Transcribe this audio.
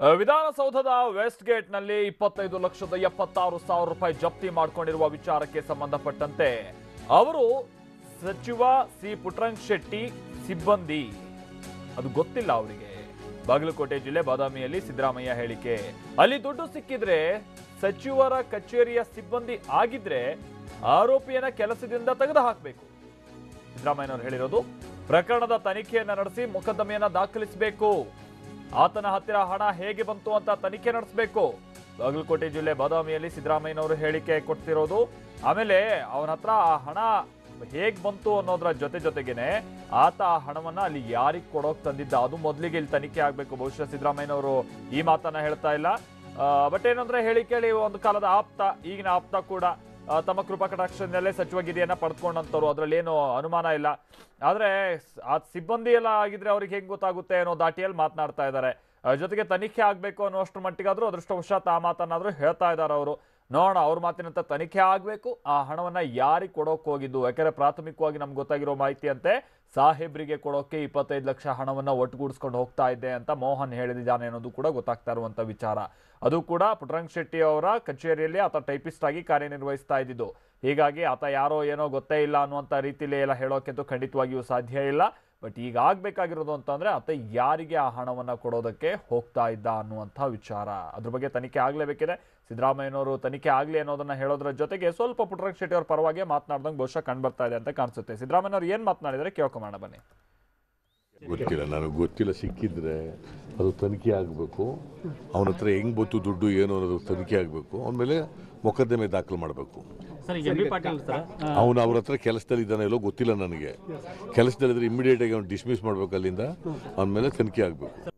ವಿಧಾನಸೌಧದ ವೆಸ್ಟ್ ಗೇಟ್ನಲ್ಲಿ 25,76,000 ರೂಪಾಯಿ ಜಪ್ತಿ ಮಾಡಿಕೊಂಡಿರುವ ವಿಚಾರಕ್ಕೆ ಸಂಬಂಧಪಟ್ಟಂತೆ ಅವರು ಸಚಿವ ಸಿ ಪುಟ್ಟರಂಗ ಶೆಟ್ಟಿ ಸಿಬ್ಬಂದಿ ಅದು ಗೊತ್ತಿಲ್ಲ ಅವರಿಗೆ. ಬಾಗಲಕೋಟೆ ಜಿಲ್ಲೆ ಬಾದಾಮಿಯಲ್ಲಿ ಸಿದ್ದರಾಮಯ್ಯ ಹೇಳಿಕೆ, ಅಲ್ಲಿ ದುಡ್ಡು ಸಿಕ್ಕಿದ್ರೆ ಸಚಿವರ ಕಚೇರಿಯ ಸಿಬ್ಬಂದಿ ಆಗಿದ್ರೆ ಆರೋಪಿಯನ್ನ ಕೆಲಸದಿಂದ ತೆಗೆದು ಹಾಕಬೇಕು. ಸಿದ್ದರಾಮಯ್ಯನವರು ಹೇಳಿರೋದು, ಪ್ರಕರಣದ ತನಿಖೆಯನ್ನ ನಡೆಸಿ ಮೊಕದ್ದಮೆಯನ್ನ ದಾಖಲಿಸಬೇಕು. ಆತನ ಹತ್ತಿರ ಹಣ ಹೇಗೆ ಬಂತು ಅಂತ ತನಿಖೆ ನಡೆಸಬೇಕು. ಬಾಗಲಕೋಟೆ ಜಿಲ್ಲೆ ಬಾದಾಮಿಯಲ್ಲಿ ಸಿದ್ದರಾಮಯ್ಯನವರು ಹೇಳಿಕೆ ಕೊಡ್ತಿರೋದು. ಆಮೇಲೆ ಅವನ ಹತ್ರ ಆ ಹಣ ಹೇಗ್ ಬಂತು ಅನ್ನೋದ್ರ ಜೊತೆಗೇನೆ ಆತ ಆ ಹಣವನ್ನ ಅಲ್ಲಿ ಯಾರಿಗೆ ಕೊಡೋಕ್ ತಂದಿದ್ದ, ಅದು ಮೊದಲಿಗೆ ಇಲ್ಲಿ ತನಿಖೆ ಆಗ್ಬೇಕು. ಬಹುಶಃ ಸಿದ್ದರಾಮಯ್ಯನವರು ಈ ಮಾತನ್ನ ಹೇಳ್ತಾ ಇಲ್ಲ. ಬಟ್ ಏನಂದ್ರೆ ಹೇಳಿ ಕೇಳಿ ಒಂದು ಕಾಲದ ಆಪ್ತ, ಈಗಿನ ಆಪ್ತ ಕೂಡ ತಮ್ಮ ಕೃಪಾ ಕಟಾಕ್ಷದಲ್ಲೇ ಸಚಿವಗಿರಿಯನ್ನ ಪಡೆದುಕೊಂಡಂತವ್ರು, ಅದ್ರಲ್ಲಿ ಏನು ಅನುಮಾನ ಇಲ್ಲ. ಆದ್ರೆ ಆ ಸಿಬ್ಬಂದಿ ಎಲ್ಲ ಆಗಿದ್ರೆ ಅವ್ರಿಗೆ ಹೆಂಗ್ ಗೊತ್ತಾಗುತ್ತೆ ಅನ್ನೋ ದಾಟಿಯಲ್ಲಿ ಮಾತನಾಡ್ತಾ ಇದ್ದಾರೆ. ಜೊತೆಗೆ ತನಿಖೆ ಆಗ್ಬೇಕು ಅನ್ನೋಷ್ಟ್ರ ಮಟ್ಟಿಗಾದ್ರೂ ಅದೃಷ್ಟವಶಾತ್ ಆ ಮಾತನ್ನಾದ್ರೂ ಹೇಳ್ತಾ ಇದ್ದಾರೆ ಅವರು. ನೋಡೋಣ, ಅವ್ರ ಮಾತಿನಂತ ತನಿಖೆ ಆಗ್ಬೇಕು. ಆ ಹಣವನ್ನ ಯಾರಿಗೆ ಕೊಡೋಕ್ ಹೋಗಿದ್ದು, ಯಾಕಂದ್ರೆ ಪ್ರಾಥಮಿಕವಾಗಿ ನಮ್ಗೆ ಗೊತ್ತಾಗಿರೋ ಮಾಹಿತಿ ಅಂತೆ ಸಾಹೇಬ್ರಿಗೆ ಕೊಡೋಕೆ 25 ಲಕ್ಷ ಹಣವನ್ನ ಒಟ್ಟುಗೂಡಿಸ್ಕೊಂಡು ಹೋಗ್ತಾ ಇದ್ದೆ ಅಂತ ಮೋಹನ್ ಹೇಳಿದ್ದಾನೆ ಅನ್ನೋದು ಕೂಡ ಗೊತ್ತಾಗ್ತಾ ಇರುವಂತ ವಿಚಾರ. ಅದು ಕೂಡ ಪುಟ್ಟರಂಗ ಶೆಟ್ಟಿ ಅವರ ಕಚೇರಿಯಲ್ಲಿ ಆತ ಟೈಪಿಸ್ಟ್ ಆಗಿ ಕಾರ್ಯನಿರ್ವಹಿಸ್ತಾ ಇದ್ದಿದ್ದು. ಹೀಗಾಗಿ ಆತ ಯಾರೋ ಏನೋ ಗೊತ್ತೇ ಇಲ್ಲ ಅನ್ನುವಂಥ ರೀತಿಯಲ್ಲಿ ಎಲ್ಲ ಹೇಳೋಕೆಂತೂ ಖಂಡಿತವಾಗಿಯೂ ಸಾಧ್ಯ ಇಲ್ಲ. ಬಟ್ ಈಗ ಆಗ್ಬೇಕಾಗಿರೋದು ಅಂತಂದ್ರೆ ಆತ ಯಾರಿಗೆ ಆ ಹಣವನ್ನ ಕೊಡೋದಕ್ಕೆ ಹೋಗ್ತಾ ಇದ್ದ ಅನ್ನುವಂಥ ವಿಚಾರ, ಅದ್ರ ಬಗ್ಗೆ ತನಿಖೆ ಆಗ್ಲೇಬೇಕಿದೆ. ಸಿದ್ದರಾಮಯ್ಯನವರು ತನಿಖೆ ಆಗ್ಲಿ ಅನ್ನೋದನ್ನ ಹೇಳೋದ್ರ ಜೊತೆಗೆ ಸ್ವಲ್ಪ ಪುಟ್ಟರಂಗ ಶೆಟ್ಟಿ ಅವ್ರ ಪರವಾಗಿ ಮಾತನಾಡ್ದಂಗೆ ಬಹುಶಃ ಕಂಡು ಬರ್ತಾ ಇದೆ ಅಂತ ಕಾಣಿಸುತ್ತೆ. ಸಿದ್ದರಾಮಯ್ಯನವರು ಏನ್ ಮಾತನಾಡಿದ್ರೆ ಕೇಳ್ಕೊಂಬೋಣ ಬನ್ನಿ. ಗೊತ್ತಿಲ್ಲ, ನನಗೆ ಗೊತ್ತಿಲ್ಲ. ಸಿಕ್ಕಿದ್ರೆ ಅದು ತನಿಖೆ ಆಗಬೇಕು. ಅವನ ಹತ್ರ ಹೆಂಗೆ ಬಂತು ದುಡ್ಡು ಏನು ಅನ್ನೋದು ತನಿಖೆ ಆಗಬೇಕು. ಅವನ ಮೇಲೆ ಮೊಕದ್ದಮೆ ದಾಖಲು ಮಾಡಬೇಕು. ಅವನು ಅವ್ರ ಹತ್ರ ಕೆಲಸದಲ್ಲಿ ಇದ್ದಾನೆ ಇಲ್ಲೋ ಗೊತ್ತಿಲ್ಲ ನನಗೆ. ಕೆಲಸದಲ್ಲಿದ್ರೆ ಇಮಿಡಿಯೇಟ್ ಆಗಿ ಅವ್ನು ಡಿಸ್ಮಿಸ್ ಮಾಡಬೇಕು, ಅಲ್ಲಿಂದ ಅವನ ಮೇಲೆ ತನಿಖೆ ಆಗಬೇಕು.